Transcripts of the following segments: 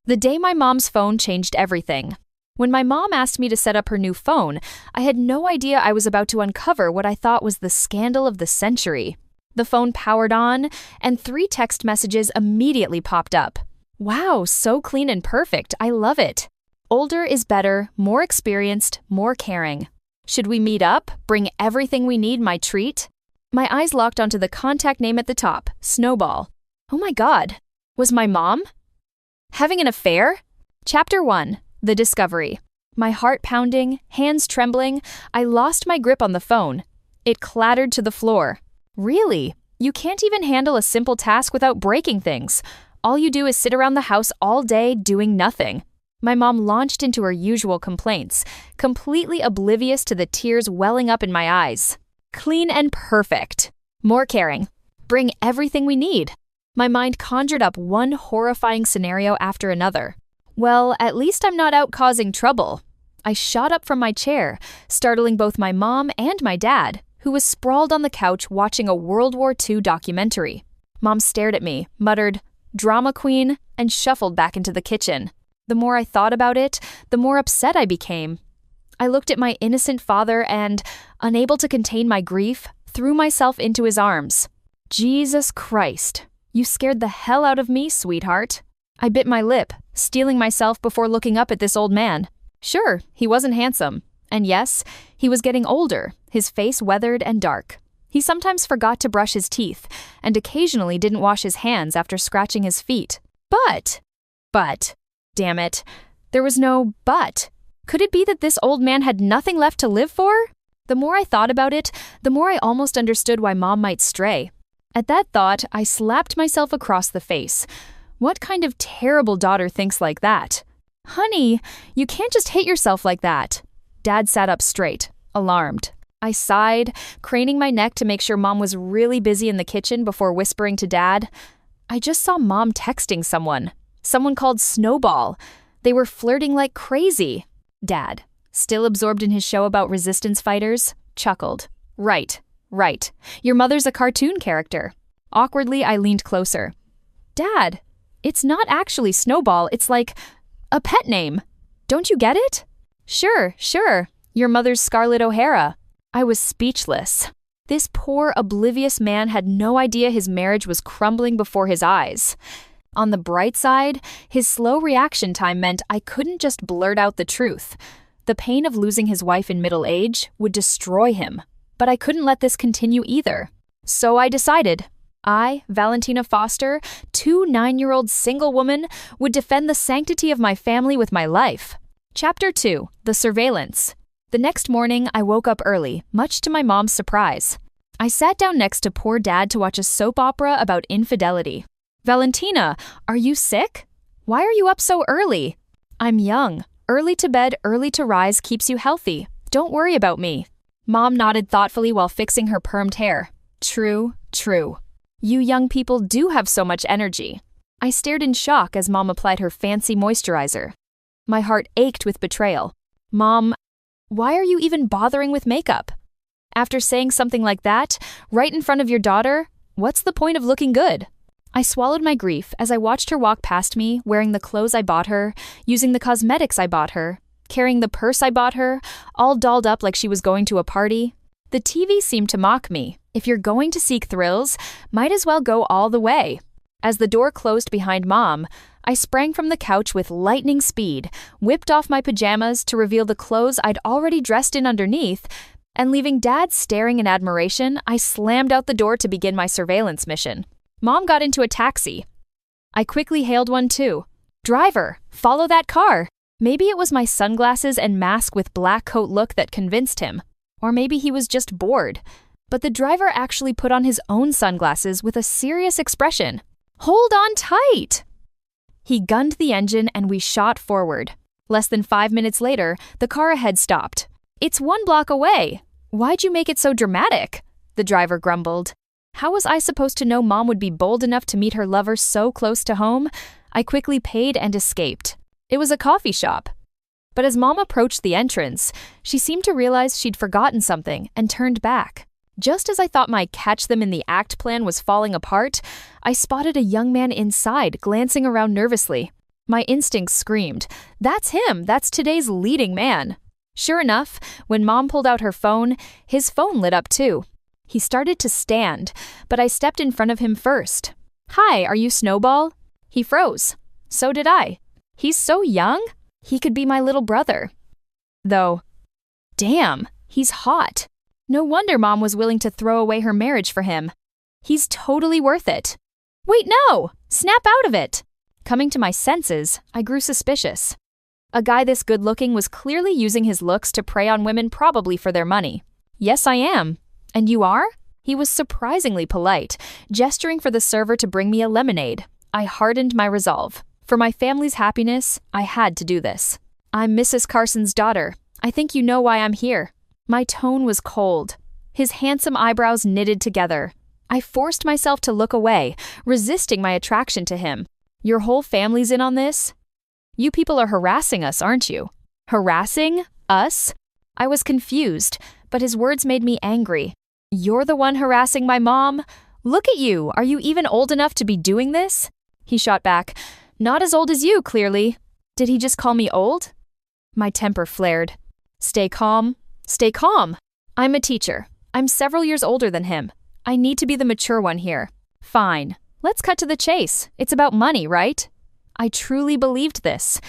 The day my mom's phone changed everything. When my mom asked me to set up her new phone, I had no idea I was about to uncover what I thought was the scandal of the century. The phone powered on, and 3 text messages immediately popped up. Wow, so clean and perfect. I love it. Older is better, more experienced, more caring. Should we meet up? Bring everything we need, my treat? My eyes locked onto the contact name at the top, Snowball. Oh my God. Was my mom having an affair? Chapter 1. The Discovery. My heart pounding, hands trembling, I lost my grip on the phone. It clattered to the floor. Really? You can't even handle a simple task without breaking things. All you do is sit around the house all day doing nothing. My mom launched into her usual complaints, completely oblivious to the tears welling up in my eyes. Clean and perfect. More caring. Bring everything we need. My mind conjured up one horrifying scenario after another. Well, at least I'm not out causing trouble. I shot up from my chair, startling both my mom and my dad, who was sprawled on the couch watching a World War II documentary. Mom stared at me, muttered, "Drama queen," and shuffled back into the kitchen. The more I thought about it, the more upset I became. I looked at my innocent father and, unable to contain my grief, threw myself into his arms. Jesus Christ. You scared the hell out of me, sweetheart. I bit my lip, steeling myself before looking up at this old man. Sure, he wasn't handsome. And yes, he was getting older, his face weathered and dark. He sometimes forgot to brush his teeth, and occasionally didn't wash his hands after scratching his feet. But, damn it, there was no but. Could it be that this old man had nothing left to live for? The more I thought about it, the more I almost understood why Mom might stray. At that thought, I slapped myself across the face. What kind of terrible daughter thinks like that? Honey, you can't just hit yourself like that. Dad sat up straight, alarmed. I sighed, craning my neck to make sure Mom was really busy in the kitchen before whispering to Dad. I just saw Mom texting someone. Someone called Snowball. They were flirting like crazy. Dad, still absorbed in his show about resistance fighters, chuckled. Right. Your mother's a cartoon character. Awkwardly, I leaned closer. Dad, it's not actually Snowball, it's like a pet name. Don't you get it? Sure. Your mother's Scarlett O'Hara. I was speechless. This poor, oblivious man had no idea his marriage was crumbling before his eyes. On the bright side, his slow reaction time meant I couldn't just blurt out the truth. The pain of losing his wife in middle age would destroy him. But I couldn't let this continue either. So I decided. I, Valentina Foster, 2 9-year-old single woman, would defend the sanctity of my family with my life. Chapter 2. The Surveillance. The next morning, I woke up early, much to my mom's surprise. I sat down next to poor Dad to watch a soap opera about infidelity. Valentina, are you sick? Why are you up so early? I'm young. Early to bed, early to rise keeps you healthy. Don't worry about me. Mom nodded thoughtfully while fixing her permed hair. True. You young people do have so much energy. I stared in shock as Mom applied her fancy moisturizer. My heart ached with betrayal. Mom, why are you even bothering with makeup? After saying something like that, right in front of your daughter, what's the point of looking good? I swallowed my grief as I watched her walk past me, wearing the clothes I bought her, using the cosmetics I bought her, carrying the purse I bought her, all dolled up like she was going to a party. The TV seemed to mock me. If you're going to seek thrills, might as well go all the way. As the door closed behind Mom, I sprang from the couch with lightning speed, whipped off my pajamas to reveal the clothes I'd already dressed in underneath, and leaving Dad staring in admiration, I slammed out the door to begin my surveillance mission. Mom got into a taxi. I quickly hailed one too. Driver, follow that car. Maybe it was my sunglasses and mask with black coat look that convinced him. Or maybe he was just bored. But the driver actually put on his own sunglasses with a serious expression. Hold on tight! He gunned the engine and we shot forward. Less than 5 minutes later, the car ahead stopped. It's 1 block away. Why'd you make it so dramatic? The driver grumbled. How was I supposed to know Mom would be bold enough to meet her lover so close to home? I quickly paid and escaped. It was a coffee shop. But as Mom approached the entrance, she seemed to realize she'd forgotten something and turned back. Just as I thought my catch them in the act plan was falling apart, I spotted a young man inside glancing around nervously. My instincts screamed, "That's him! That's today's leading man!" Sure enough, when Mom pulled out her phone, his phone lit up too. He started to stand, but I stepped in front of him first. "Hi, are you Snowball?" He froze. So did I. He's so young? He could be my little brother. Though, damn, he's hot. No wonder Mom was willing to throw away her marriage for him. He's totally worth it. Wait, no! Snap out of it! Coming to my senses, I grew suspicious. A guy this good-looking was clearly using his looks to prey on women, probably for their money. Yes, I am. And you are? He was surprisingly polite, gesturing for the server to bring me a lemonade. I hardened my resolve. For my family's happiness, I had to do this. I'm Mrs. Carson's daughter. I think you know why I'm here. My tone was cold. His handsome eyebrows knitted together. I forced myself to look away, resisting my attraction to him. Your whole family's in on this? You people are harassing us, aren't you? Harassing? Us? I was confused, but his words made me angry. You're the one harassing my mom? Look at you! Are you even old enough to be doing this? He shot back. Not as old as you, clearly. Did he just call me old? My temper flared. Stay calm. Stay calm. I'm a teacher. I'm several years older than him. I need to be the mature one here. Fine. Let's cut to the chase. It's about money, right? I truly believed this.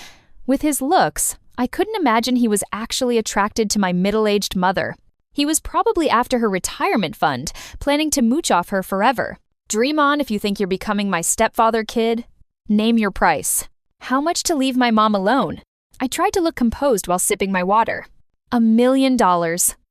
With his looks, I couldn't imagine he was actually attracted to my middle-aged mother. He was probably after her retirement fund, planning to mooch off her forever. Dream on if you think you're becoming my stepfather, kid. Name your price. How much to leave my mom alone? I tried to look composed while sipping my water. $1 million.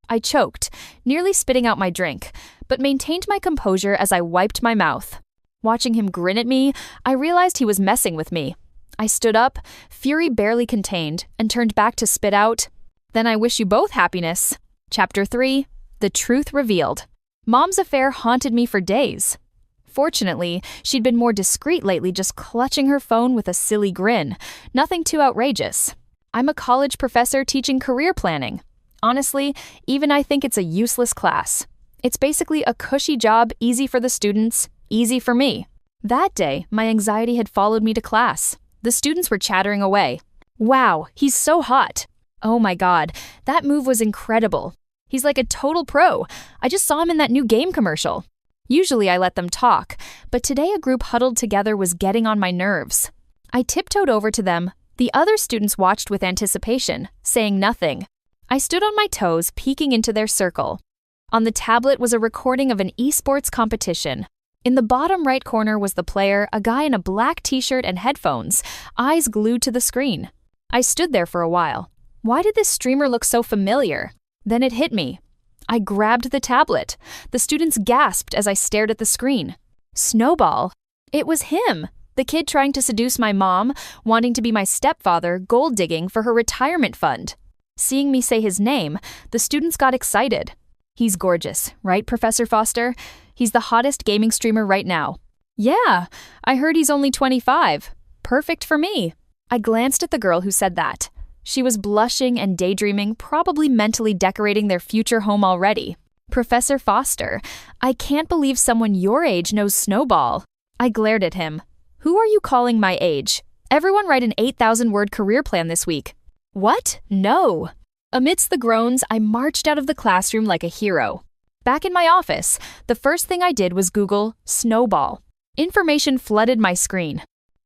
I choked, nearly spitting out my drink, but maintained my composure as I wiped my mouth. Watching him grin at me, I realized he was messing with me. I stood up, fury barely contained, and turned back to spit out, "Then I wish you both happiness." Chapter 3. The Truth Revealed. Mom's affair haunted me for days. Fortunately, she'd been more discreet lately, just clutching her phone with a silly grin. Nothing too outrageous. I'm a college professor teaching career planning. Honestly, even I think it's a useless class. It's basically a cushy job, easy for the students, easy for me. That day, my anxiety had followed me to class. The students were chattering away. Wow, he's so hot. Oh my god, that move was incredible. He's like a total pro. I just saw him in that new game commercial. Usually I let them talk, but today a group huddled together was getting on my nerves. I tiptoed over to them. The other students watched with anticipation, saying nothing. I stood on my toes, peeking into their circle. On the tablet was a recording of an esports competition. In the bottom right corner was the player, a guy in a black t-shirt and headphones, eyes glued to the screen. I stood there for a while. Why did this streamer look so familiar? Then it hit me. I grabbed the tablet. The students gasped as I stared at the screen. Snowball. It was him. The kid trying to seduce my mom, wanting to be my stepfather, gold-digging for her retirement fund. Seeing me say his name, the students got excited. He's gorgeous, right, Professor Foster? He's the hottest gaming streamer right now. Yeah, I heard he's only 25. Perfect for me. I glanced at the girl who said that. She was blushing and daydreaming, probably mentally decorating their future home already. Professor Foster, I can't believe someone your age knows Snowball. I glared at him. Who are you calling my age? Everyone write an 8,000-word career plan this week. What? No. Amidst the groans, I marched out of the classroom like a hero. Back in my office, the first thing I did was Google Snowball. Information flooded my screen.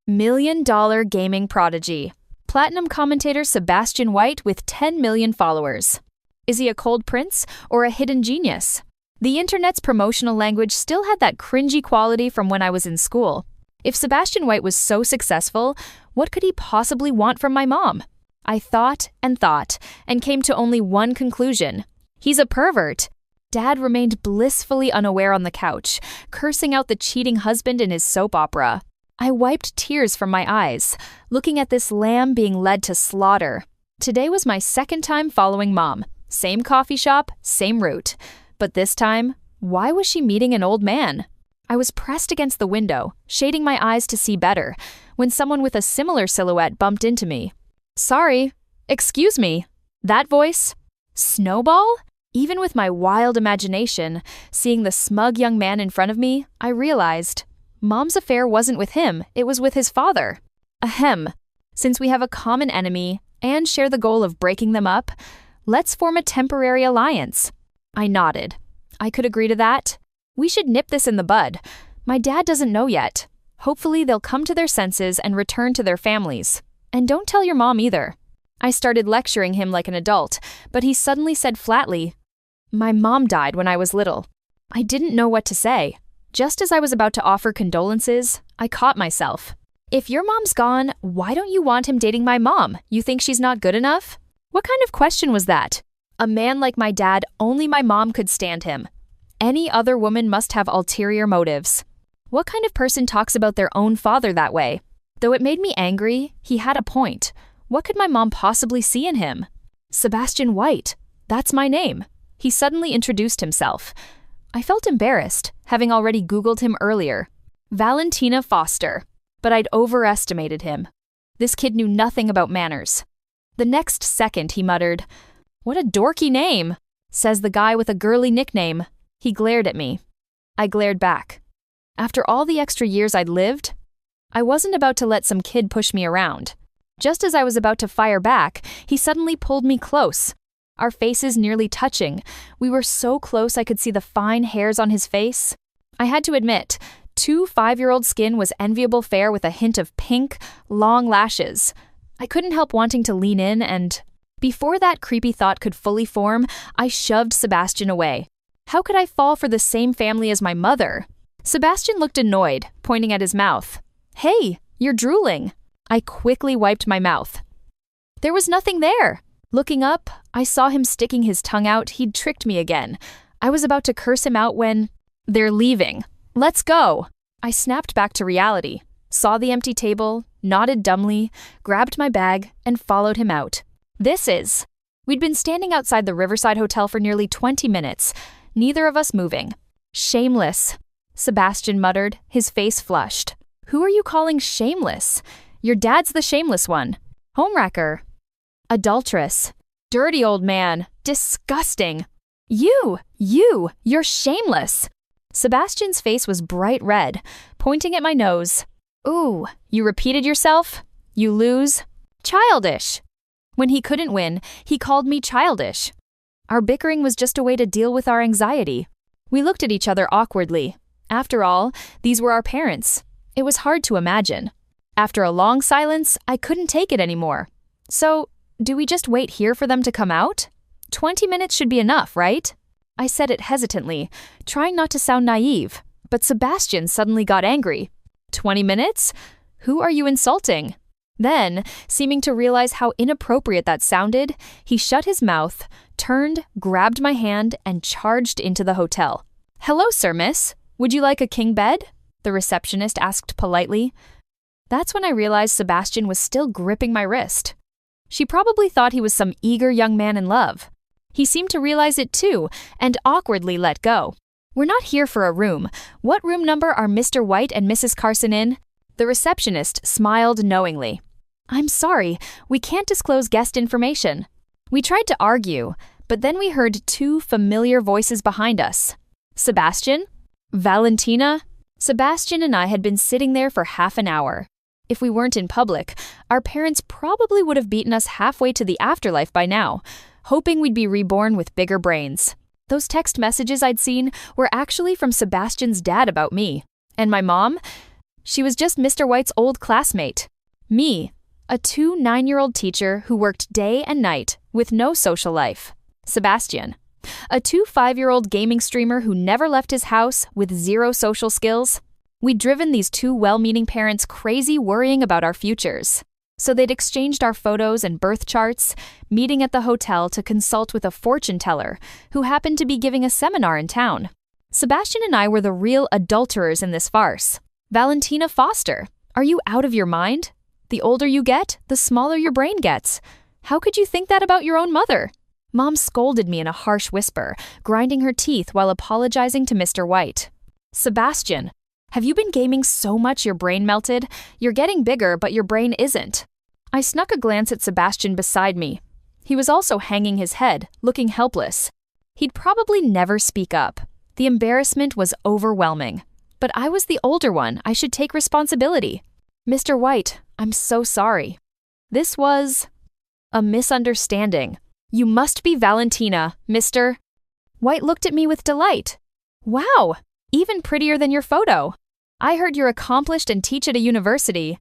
$1 million gaming prodigy. Platinum commentator Sebastian White with 10 million followers. Is he a cold prince or a hidden genius? The internet's promotional language still had that cringy quality from when I was in school. If Sebastian White was so successful, what could he possibly want from my mom? I thought, and came to only one conclusion. He's a pervert. Dad remained blissfully unaware on the couch, cursing out the cheating husband in his soap opera. I wiped tears from my eyes, looking at this lamb being led to slaughter. Today was my second time following Mom. Same coffee shop, same route. But this time, why was she meeting an old man? I was pressed against the window, shading my eyes to see better, when someone with a similar silhouette bumped into me. Sorry. Excuse me. That voice? Snowball? Even with my wild imagination, seeing the smug young man in front of me, I realized Mom's affair wasn't with him, it was with his father. Ahem. Since we have a common enemy and share the goal of breaking them up, let's form a temporary alliance. I nodded. I could agree to that. We should nip this in the bud. My dad doesn't know yet. Hopefully they'll come to their senses and return to their families. And don't tell your mom either. I started lecturing him like an adult, but he suddenly said flatly, "My mom died when I was little." I didn't know what to say. Just as I was about to offer condolences, I caught myself. If your mom's gone, why don't you want him dating my mom? You think she's not good enough? What kind of question was that? A man like my dad, only my mom could stand him. Any other woman must have ulterior motives. What kind of person talks about their own father that way? Though it made me angry, he had a point. What could my mom possibly see in him? Sebastian White. That's my name. He suddenly introduced himself. I felt embarrassed, having already Googled him earlier. Valentina Foster. But I'd overestimated him. This kid knew nothing about manners. The next second he muttered, "What a dorky name," says the guy with a girly nickname. He glared at me. I glared back. After all the extra years I'd lived, I wasn't about to let some kid push me around. Just as I was about to fire back, he suddenly pulled me close. Our faces nearly touching. We were so close I could see the fine hairs on his face. I had to admit, 2 5-year-old skin was enviable fair with a hint of pink, long lashes. I couldn't help wanting to lean in and, before that creepy thought could fully form, I shoved Sebastian away. How could I fall for the same family as my mother? Sebastian looked annoyed, pointing at his mouth. "Hey, you're drooling." I quickly wiped my mouth. There was nothing there. Looking up, I saw him sticking his tongue out. He'd tricked me again. I was about to curse him out when, "They're leaving. Let's go." I snapped back to reality, saw the empty table, nodded dumbly, grabbed my bag, and followed him out. We'd been standing outside the Riverside Hotel for nearly 20 minutes, neither of us moving. "Shameless," Sebastian muttered, his face flushed. "Who are you calling shameless? Your dad's the shameless one. Homewrecker. Adulteress. Dirty old man. Disgusting. You're shameless." Sebastian's face was bright red, pointing at my nose. "Ooh, you repeated yourself? You lose? Childish." When he couldn't win, he called me childish. Our bickering was just a way to deal with our anxiety. We looked at each other awkwardly. After all, these were our parents. It was hard to imagine. After a long silence, I couldn't take it anymore. "So, do we just wait here for them to come out? 20 minutes should be enough, right?" I said it hesitantly, trying not to sound naive, but Sebastian suddenly got angry. 20 minutes? Who are you insulting? Then, seeming to realize how inappropriate that sounded, he shut his mouth, turned, grabbed my hand, and charged into the hotel. "Hello, sir, miss. Would you like a king bed?" the receptionist asked politely. That's when I realized Sebastian was still gripping my wrist. She probably thought he was some eager young man in love. He seemed to realize it too, and awkwardly let go. "We're not here for a room. What room number are Mr. White and Mrs. Carson in?" The receptionist smiled knowingly. "I'm sorry, we can't disclose guest information." We tried to argue, but then we heard 2 familiar voices behind us. "Sebastian? Valentina?" Sebastian and I had been sitting there for half an hour. If we weren't in public, our parents probably would have beaten us halfway to the afterlife by now, hoping we'd be reborn with bigger brains. Those text messages I'd seen were actually from Sebastian's dad about me. And my mom? She was just Mr. White's old classmate. Me, a 2 9-year-old teacher who worked day and night with no social life. Sebastian, a 2 5-year-old gaming streamer who never left his house with 0 social skills. We'd driven these 2 well-meaning parents crazy worrying about our futures. So they'd exchanged our photos and birth charts, meeting at the hotel to consult with a fortune teller who happened to be giving a seminar in town. Sebastian and I were the real adulterers in this farce. Valentina Foster, are you out of your mind? The older you get, the smaller your brain gets. How could you think that about your own mother? Mom scolded me in a harsh whisper, grinding her teeth while apologizing to Mr. White. "Sebastian, have you been gaming so much your brain melted? You're getting bigger, but your brain isn't." I snuck a glance at Sebastian beside me. He was also hanging his head, looking helpless. He'd probably never speak up. The embarrassment was overwhelming. But I was the older one. I should take responsibility. "Mr. White, I'm so sorry." This was a misunderstanding. You must be Valentina, Mr. White looked at me with delight. Wow, even prettier than your photo. I heard you're accomplished and teach at a university.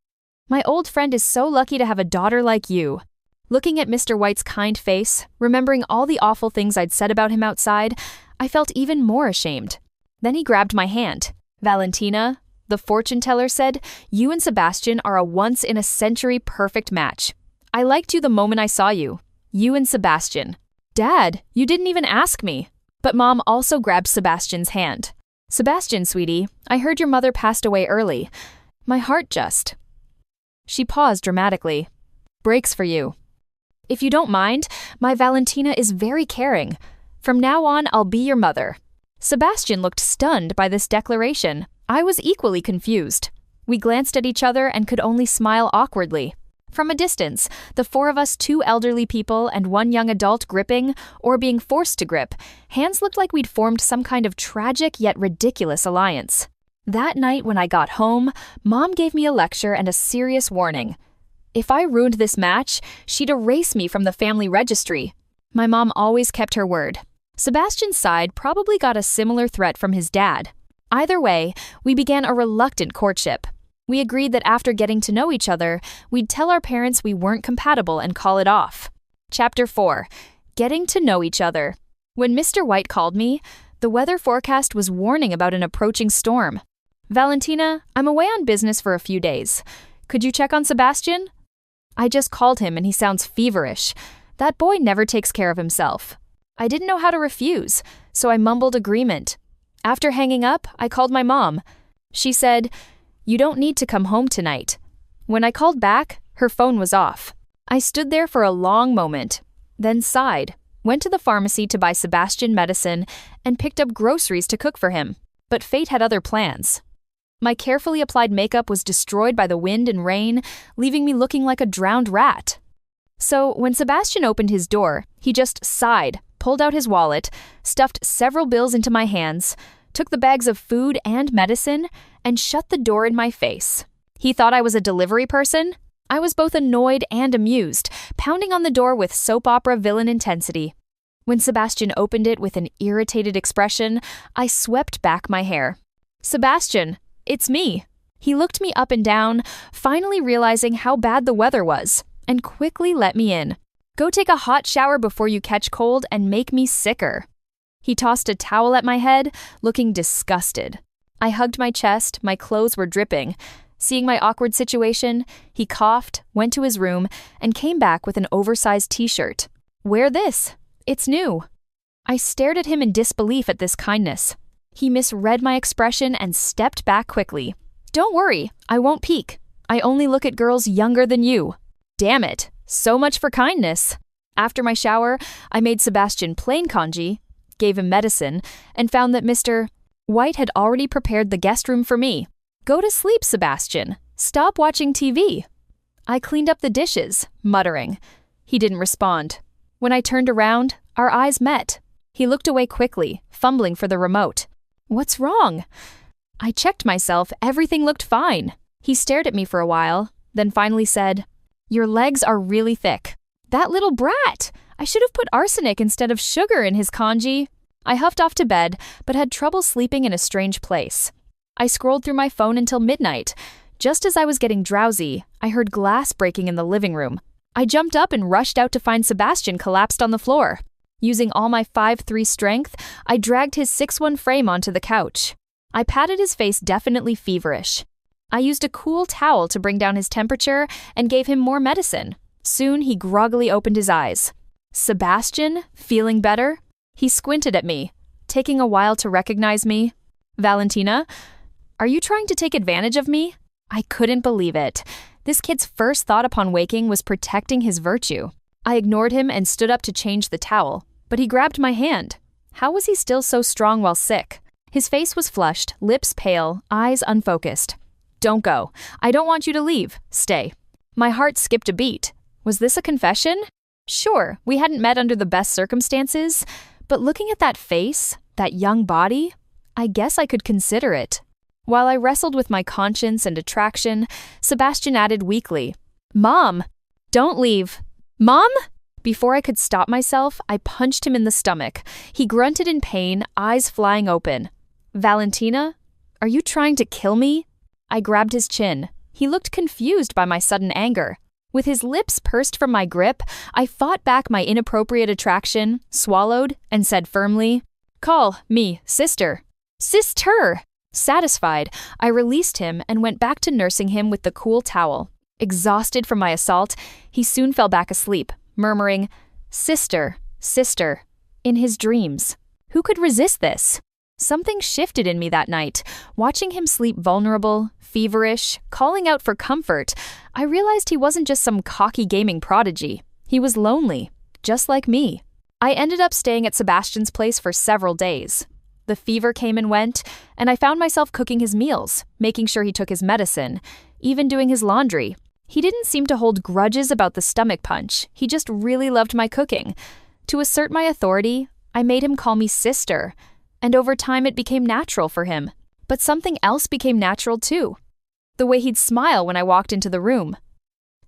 My old friend is so lucky to have a daughter like you. Looking at Mr. White's kind face, remembering all the awful things I'd said about him outside, I felt even more ashamed. Then he grabbed my hand. Valentina, the fortune teller said, you and Sebastian are a once-in-a-century perfect match. I liked you the moment I saw you. You and Sebastian. Dad, you didn't even ask me. But Mom also grabbed Sebastian's hand. Sebastian, sweetie, I heard your mother passed away early. My heart just... She paused dramatically. Breaks for you. If you don't mind, my Valentina is very caring. From now on, I'll be your mother. Sebastian looked stunned by this declaration. I was equally confused. We glanced at each other and could only smile awkwardly. From a distance, the four of us, two elderly people and one young adult gripping, or being forced to grip, hands looked like we'd formed some kind of tragic yet ridiculous alliance. That night when I got home, Mom gave me a lecture and a serious warning. If I ruined this match, she'd erase me from the family registry. My mom always kept her word. Sebastian's side probably got a similar threat from his dad. Either way, we began a reluctant courtship. We agreed that after getting to know each other, we'd tell our parents we weren't compatible and call it off. Chapter 4. Getting to know each other. When Mr. White called me, the weather forecast was warning about an approaching storm. Valentina, I'm away on business for a few days. Could you check on Sebastian? I just called him and he sounds feverish. That boy never takes care of himself. I didn't know how to refuse, so I mumbled agreement. After hanging up, I called my mom. She said, you don't need to come home tonight. When I called back, her phone was off. I stood there for a long moment, then sighed, went to the pharmacy to buy Sebastian medicine, and picked up groceries to cook for him. But fate had other plans. My carefully applied makeup was destroyed by the wind and rain, leaving me looking like a drowned rat. So when Sebastian opened his door, he just sighed, pulled out his wallet, stuffed several bills into my hands, took the bags of food and medicine, and shut the door in my face. He thought I was a delivery person? I was both annoyed and amused, pounding on the door with soap opera villain intensity. When Sebastian opened it with an irritated expression, I swept back my hair. Sebastian, it's me. He looked me up and down, finally realizing how bad the weather was, and quickly let me in. Go take a hot shower before you catch cold and make me sicker. He tossed a towel at my head, looking disgusted. I hugged my chest, my clothes were dripping. Seeing my awkward situation, he coughed, went to his room, and came back with an oversized t-shirt. Wear this. It's new. I stared at him in disbelief at this kindness. He misread my expression and stepped back quickly. Don't worry, I won't peek. I only look at girls younger than you. Damn it, so much for kindness. After my shower, I made Sebastian plain congee, gave him medicine, and found that Mr. White had already prepared the guest room for me. Go to sleep, Sebastian. Stop watching TV. I cleaned up the dishes, muttering. He didn't respond. When I turned around, our eyes met. He looked away quickly, fumbling for the remote. What's wrong? I checked myself. Everything looked fine. He stared at me for a while, then finally said, Your legs are really thick. That little brat! I should have put arsenic instead of sugar in his congee. I huffed off to bed, but had trouble sleeping in a strange place. I scrolled through my phone until midnight. Just as I was getting drowsy, I heard glass breaking in the living room. I jumped up and rushed out to find Sebastian collapsed on the floor. Using all my 5'3" strength, I dragged his 6'1" frame onto the couch. I patted his face, definitely feverish. I used a cool towel to bring down his temperature and gave him more medicine. Soon he groggily opened his eyes. Sebastian, feeling better? He squinted at me, taking a while to recognize me. Valentina, are you trying to take advantage of me? I couldn't believe it. This kid's first thought upon waking was protecting his virtue. I ignored him and stood up to change the towel, but he grabbed my hand. How was he still so strong while sick? His face was flushed, lips pale, eyes unfocused. Don't go. I don't want you to leave. Stay. My heart skipped a beat. Was this a confession? Sure, we hadn't met under the best circumstances, but looking at that face, that young body, I guess I could consider it. While I wrestled with my conscience and attraction, Sebastian added weakly, Mom! Don't leave. Mom? Before I could stop myself, I punched him in the stomach. He grunted in pain, eyes flying open. Valentina? Are you trying to kill me? I grabbed his chin. He looked confused by my sudden anger. With his lips pursed from my grip, I fought back my inappropriate attraction, swallowed, and said firmly, "Call me sister." Sister! Satisfied, I released him and went back to nursing him with the cool towel. Exhausted from my assault, he soon fell back asleep, murmuring, "Sister, sister," in his dreams. Who could resist this? Something shifted in me that night. Watching him sleep vulnerable, feverish, calling out for comfort, I realized he wasn't just some cocky gaming prodigy. He was lonely, just like me. I ended up staying at Sebastian's place for several days. The fever came and went, and I found myself cooking his meals, making sure he took his medicine, even doing his laundry. He didn't seem to hold grudges about the stomach punch. He just really loved my cooking. To assert my authority, I made him call me sister, and over time it became natural for him. But something else became natural too. The way he'd smile when I walked into the room.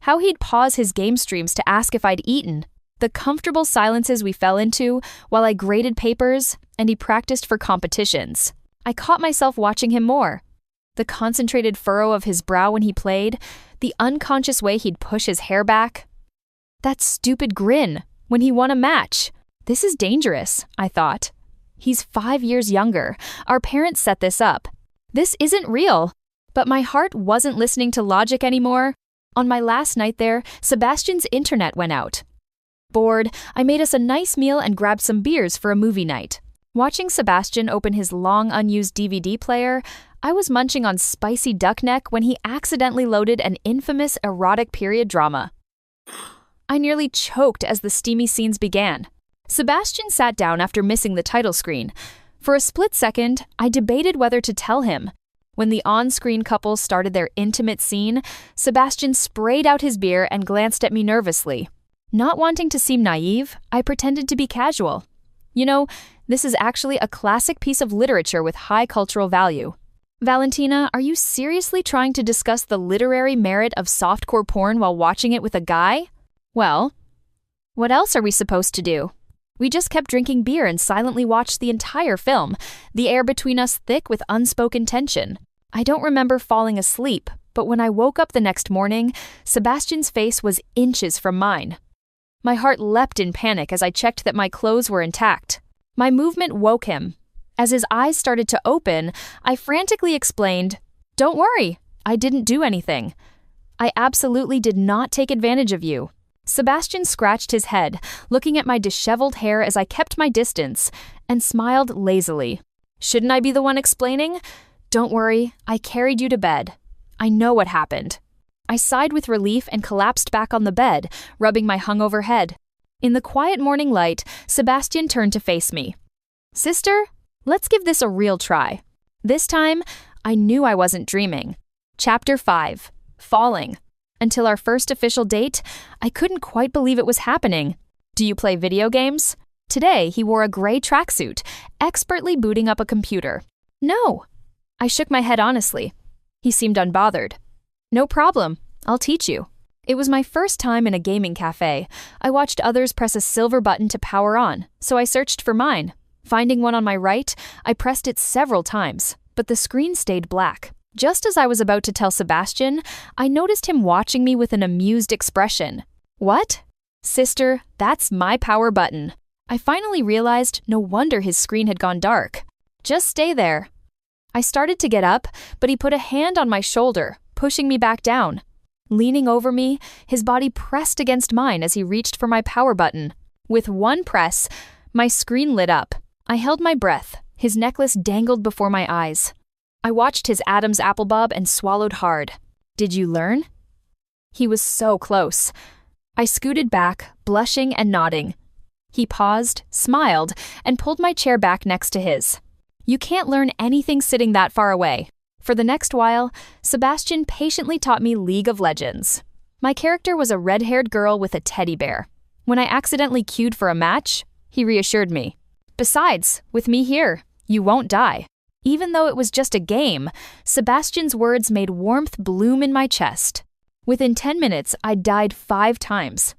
How he'd pause his game streams to ask if I'd eaten. The comfortable silences we fell into while I graded papers and he practiced for competitions. I caught myself watching him more. The concentrated furrow of his brow when he played, the unconscious way he'd push his hair back. That stupid grin when he won a match. This is dangerous, I thought. He's 5 years younger. Our parents set this up. This isn't real. But my heart wasn't listening to logic anymore. On my last night there, Sebastian's internet went out. Bored, I made us a nice meal and grabbed some beers for a movie night. Watching Sebastian open his long unused DVD player, I was munching on spicy duck neck when he accidentally loaded an infamous erotic period drama. I nearly choked as the steamy scenes began. Sebastian sat down after missing the title screen. For a split second, I debated whether to tell him. When the on-screen couple started their intimate scene, Sebastian sprayed out his beer and glanced at me nervously. Not wanting to seem naive, I pretended to be casual. You know, this is actually a classic piece of literature with high cultural value. Valentina, are you seriously trying to discuss the literary merit of softcore porn while watching it with a guy? Well, what else are we supposed to do? We just kept drinking beer and silently watched the entire film, the air between us thick with unspoken tension. I don't remember falling asleep, but when I woke up the next morning, Sebastian's face was inches from mine. My heart leapt in panic as I checked that my clothes were intact. My movement woke him. As his eyes started to open, I frantically explained, "Don't worry, I didn't do anything. I absolutely did not take advantage of you." Sebastian scratched his head, looking at my disheveled hair as I kept my distance, and smiled lazily. "Shouldn't I be the one explaining? Don't worry, I carried you to bed. I know what happened." I sighed with relief and collapsed back on the bed, rubbing my hungover head. In the quiet morning light, Sebastian turned to face me. "Sister, let's give this a real try." This time, I knew I wasn't dreaming. Chapter 5. Falling. Until our first official date, I couldn't quite believe it was happening. "Do you play video games?" Today, he wore a gray tracksuit, expertly booting up a computer. "No." I shook my head honestly. He seemed unbothered. "No problem. I'll teach you." It was my first time in a gaming cafe. I watched others press a silver button to power on, so I searched for mine. Finding one on my right, I pressed it several times, but the screen stayed black. Just as I was about to tell Sebastian, I noticed him watching me with an amused expression. "What?" "Sister, that's my power button." I finally realized no wonder his screen had gone dark. "Just stay there." I started to get up, but he put a hand on my shoulder, pushing me back down. Leaning over me, his body pressed against mine as he reached for my power button. With one press, my screen lit up. I held my breath. His necklace dangled before my eyes. I watched his Adam's apple bob and swallowed hard. "Did you learn?" He was so close. I scooted back, blushing and nodding. He paused, smiled, and pulled my chair back next to his. You can't learn anything sitting that far away. For the next while, Sebastian patiently taught me League of Legends. My character was a red-haired girl with a teddy bear. When I accidentally queued for a match, he reassured me. "Besides, with me here, you won't die." Even though it was just a game, Sebastian's words made warmth bloom in my chest. Within 10 minutes, I died 5 times.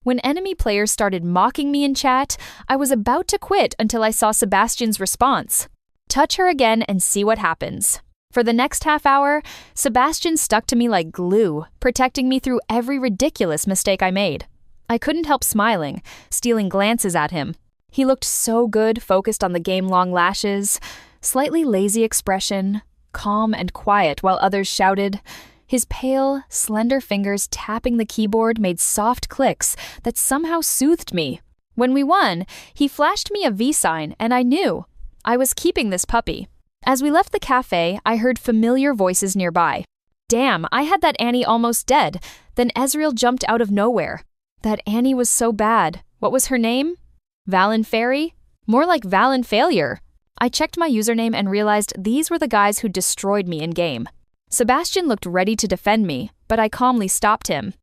When enemy players started mocking me in chat, I was about to quit until I saw Sebastian's response. Touch her again and see what happens. For the next half hour, Sebastian stuck to me like glue, protecting me through every ridiculous mistake I made. I couldn't help smiling, stealing glances at him. He looked so good, focused on the game-long lashes, slightly lazy expression, calm and quiet while others shouted. His pale, slender fingers tapping the keyboard made soft clicks that somehow soothed me. When we won, he flashed me a V sign, and I knew. I was keeping this puppy. As we left the cafe, I heard familiar voices nearby. Damn, I had that Annie almost dead. Then Ezreal jumped out of nowhere. That Annie was so bad. What was her name? Valen Fairy? More like Valen Failure. I checked my username and realized these were the guys who destroyed me in-game. Sebastian looked ready to defend me, but I calmly stopped him.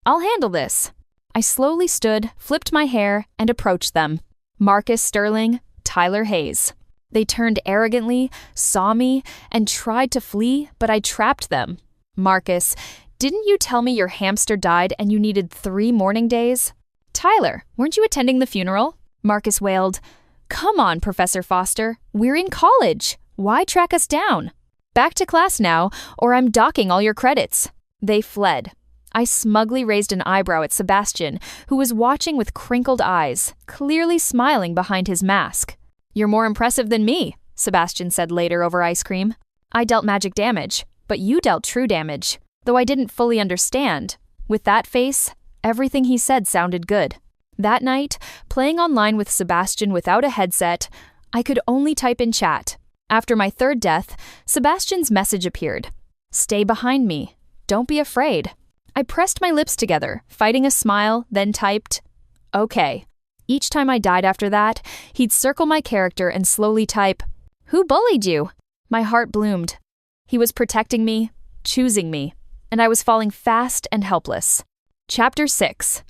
I'll handle this. I slowly stood, flipped my hair, and approached them. Marcus Sterling, Tyler Hayes. They turned arrogantly, saw me, and tried to flee, but I trapped them. Marcus, didn't you tell me your hamster died and you needed 3 mourning days? Tyler, weren't you attending the funeral? Marcus wailed. Come on, Professor Foster. We're in college. Why track us down? Back to class now, or I'm docking all your credits. They fled. I smugly raised an eyebrow at Sebastian, who was watching with crinkled eyes, clearly smiling behind his mask. You're more impressive than me, Sebastian said later over ice cream. I dealt magic damage, but you dealt true damage, though I didn't fully understand. With that face, everything he said sounded good. That night, playing online with Sebastian without a headset, I could only type in chat. After my 3rd death, Sebastian's message appeared. Stay behind me. Don't be afraid. I pressed my lips together, fighting a smile, then typed, okay. Each time I died after that, he'd circle my character and slowly type, who bullied you? My heart bloomed. He was protecting me, choosing me, and I was falling fast and helpless. Chapter 6.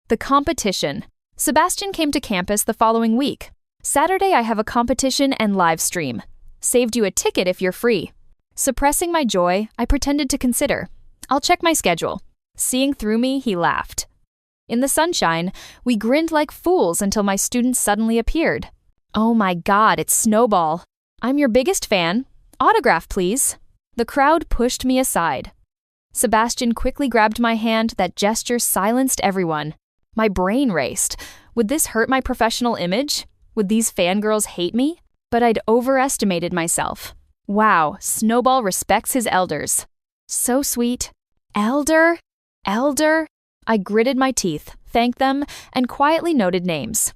The competition. Sebastian came to campus the following week. Saturday I have a competition and live stream. Saved you a ticket if you're free. Suppressing my joy, I pretended to consider. I'll check my schedule. Seeing through me, he laughed. In the sunshine, we grinned like fools until my student suddenly appeared. Oh my God, it's Snowball. I'm your biggest fan. Autograph, please. The crowd pushed me aside. Sebastian quickly grabbed my hand. That gesture silenced everyone. My brain raced. Would this hurt my professional image? Would these fangirls hate me? But I'd overestimated myself. Wow, Snowball respects his elders. So sweet. Elder? Elder? I gritted my teeth, thanked them, and quietly noted names.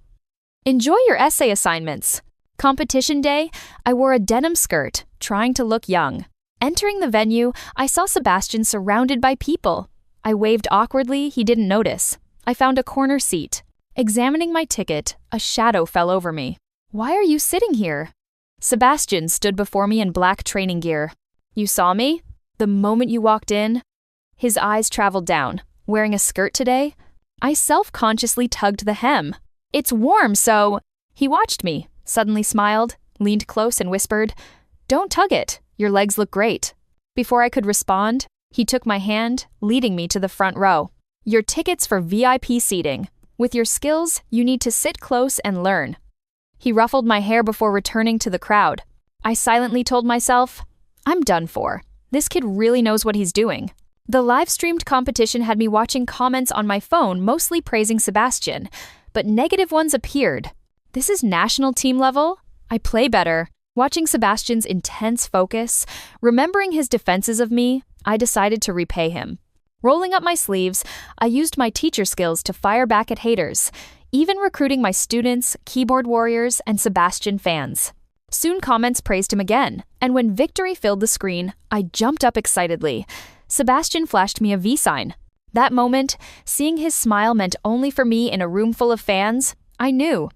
Enjoy your essay assignments. Competition day, I wore a denim skirt, trying to look young. Entering the venue, I saw Sebastian surrounded by people. I waved awkwardly, he didn't notice. I found a corner seat. Examining my ticket, a shadow fell over me. Why are you sitting here? Sebastian stood before me in black training gear. You saw me? The moment you walked in? His eyes traveled down. Wearing a skirt today? I self-consciously tugged the hem. It's warm, so... He watched me, suddenly smiled, leaned close and whispered, Don't tug it. Your legs look great. Before I could respond, he took my hand, leading me to the front row. Your ticket's for VIP seating. With your skills, you need to sit close and learn. He ruffled my hair before returning to the crowd. I silently told myself, I'm done for. This kid really knows what he's doing. The live-streamed competition had me watching comments on my phone mostly praising Sebastian, but negative ones appeared. This is national team level? I play better. Watching Sebastian's intense focus, remembering his defenses of me, I decided to repay him. Rolling up my sleeves, I used my teacher skills to fire back at haters, even recruiting my students, keyboard warriors, and Sebastian fans. Soon comments praised him again, and when victory filled the screen, I jumped up excitedly. Sebastian flashed me a V sign. That moment, seeing his smile meant only for me in a room full of fans, I knew.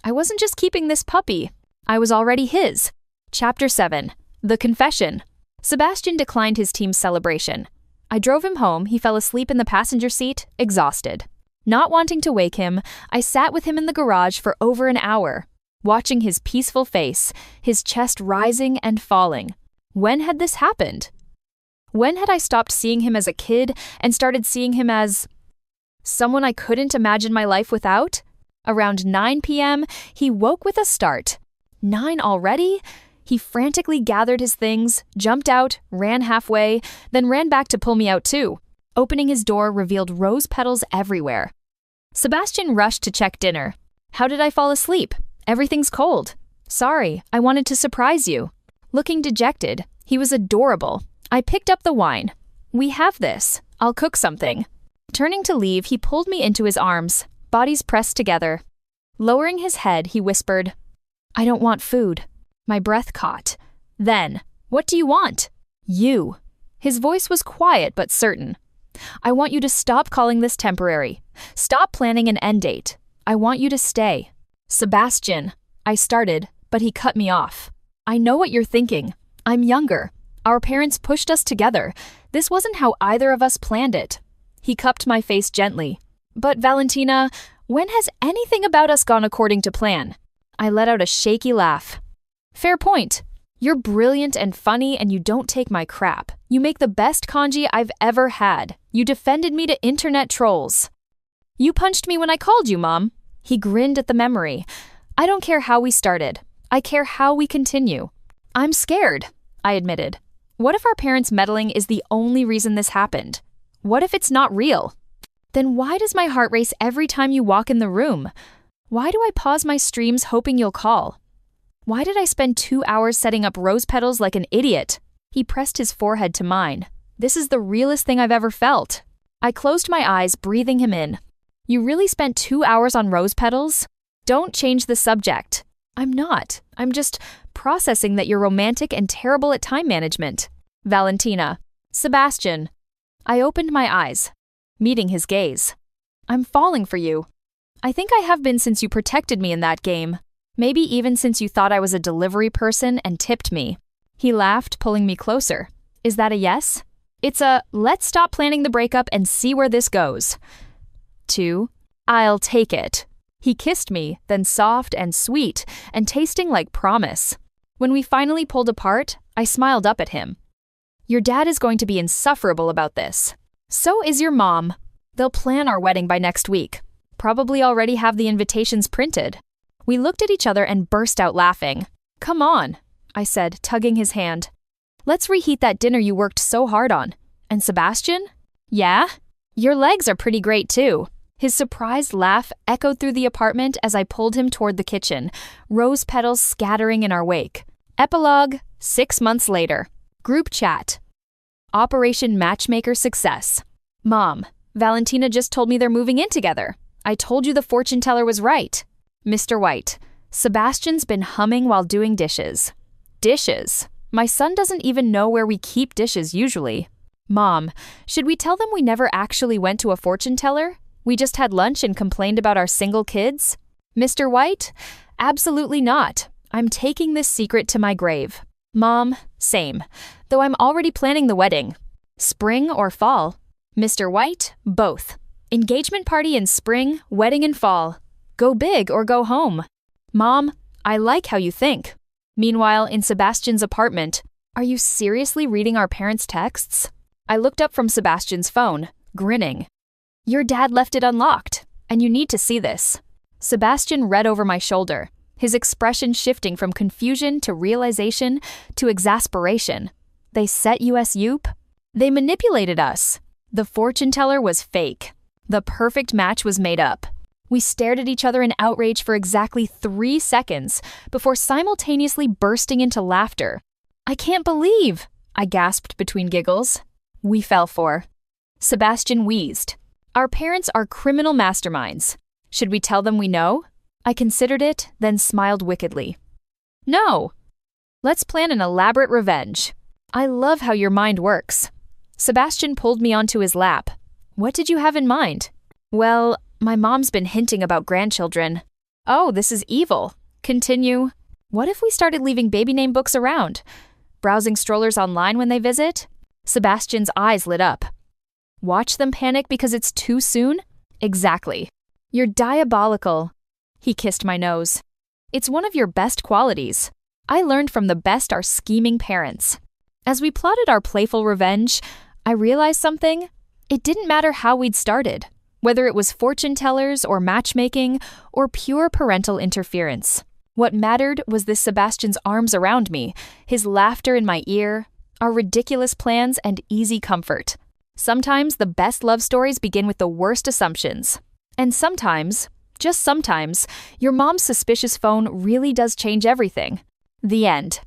I wasn't just keeping this puppy. I was already his. Chapter 7. The Confession. Sebastian declined his team's celebration. I drove him home. He fell asleep in the passenger seat, exhausted. Not wanting to wake him, I sat with him in the garage for over an hour, watching his peaceful face, his chest rising and falling. When had this happened? When had I stopped seeing him as a kid and started seeing him as someone I couldn't imagine my life without? Around 9 p.m., he woke with a start. 9 already? He frantically gathered his things, jumped out, ran halfway, then ran back to pull me out too. Opening his door revealed rose petals everywhere. Sebastian rushed to check dinner. How did I fall asleep? Everything's cold. Sorry, I wanted to surprise you. Looking dejected, he was adorable. I picked up the wine. We have this. I'll cook something. Turning to leave, he pulled me into his arms, bodies pressed together. Lowering his head, he whispered, I don't want food. My breath caught. Then, what do you want? You. His voice was quiet but certain. I want you to stop calling this temporary. Stop planning an end date. I want you to stay. Sebastian. I started, but he cut me off. I know what you're thinking. I'm younger. Our parents pushed us together. This wasn't how either of us planned it. He cupped my face gently. But Valentina, when has anything about us gone according to plan? I let out a shaky laugh. Fair point. You're brilliant and funny and you don't take my crap. You make the best kanji I've ever had. You defended me to internet trolls. You punched me when I called you, Mom. He grinned at the memory. I don't care how we started. I care how we continue. I'm scared, I admitted. What if our parents' meddling is the only reason this happened? What if it's not real? Then why does my heart race every time you walk in the room? Why do I pause my streams hoping you'll call? Why did I spend 2 hours setting up rose petals like an idiot? He pressed his forehead to mine. This is the realest thing I've ever felt. I closed my eyes, breathing him in. You really spent 2 hours on rose petals? Don't change the subject. I'm not. I'm just processing that you're romantic and terrible at time management. Valentina. Sebastian. I opened my eyes, meeting his gaze. I'm falling for you. I think I have been since you protected me in that game. Maybe even since you thought I was a delivery person and tipped me. He laughed, pulling me closer. Is that a yes? It's a, let's stop planning the breakup and see where this goes. 2, I'll take it. He kissed me, then soft and sweet, and tasting like promise. When we finally pulled apart, I smiled up at him. Your dad is going to be insufferable about this. So is your mom. They'll plan our wedding by next week. Probably already have the invitations printed. We looked at each other and burst out laughing. Come on, I said, tugging his hand. Let's reheat that dinner you worked so hard on. And Sebastian? Yeah? Your legs are pretty great too. His surprised laugh echoed through the apartment as I pulled him toward the kitchen, rose petals scattering in our wake. Epilogue, 6 months later. Group chat. Operation Matchmaker success. Mom, Valentina just told me they're moving in together. I told you the fortune teller was right. Mr. White, Sebastian's been humming while doing dishes. Dishes? My son doesn't even know where we keep dishes usually. Mom, should we tell them we never actually went to a fortune teller? We just had lunch and complained about our single kids? Mr. White, absolutely not. I'm taking this secret to my grave. Mom, same. Though I'm already planning the wedding. Spring or fall? Mr. White, both. Engagement party in spring, wedding in fall. Go big or go home. Mom, I like how you think. Meanwhile, in Sebastian's apartment, are you seriously reading our parents' texts? I looked up from Sebastian's phone, grinning. Your dad left it unlocked, and you need to see this. Sebastian read over my shoulder, his expression shifting from confusion to realization to exasperation. They set us up? They manipulated us. The fortune teller was fake. The perfect match was made up. We stared at each other in outrage for exactly 3 seconds before simultaneously bursting into laughter. I can't believe, I gasped between giggles. We fell for. Sebastian wheezed. Our parents are criminal masterminds. Should we tell them we know? I considered it, then smiled wickedly. No. Let's plan an elaborate revenge. I love how your mind works. Sebastian pulled me onto his lap. What did you have in mind? Well, my mom's been hinting about grandchildren. Oh, this is evil. Continue. What if we started leaving baby name books around? Browsing strollers online when they visit? Sebastian's eyes lit up. Watch them panic because it's too soon? Exactly. You're diabolical. He kissed my nose. It's one of your best qualities. I learned from the best are scheming parents. As we plotted our playful revenge, I realized something. It didn't matter how we'd started, whether it was fortune tellers or matchmaking or pure parental interference. What mattered was this Sebastian's arms around me, his laughter in my ear, our ridiculous plans and easy comfort. Sometimes the best love stories begin with the worst assumptions. And sometimes, just sometimes, your mom's suspicious phone really does change everything. The end.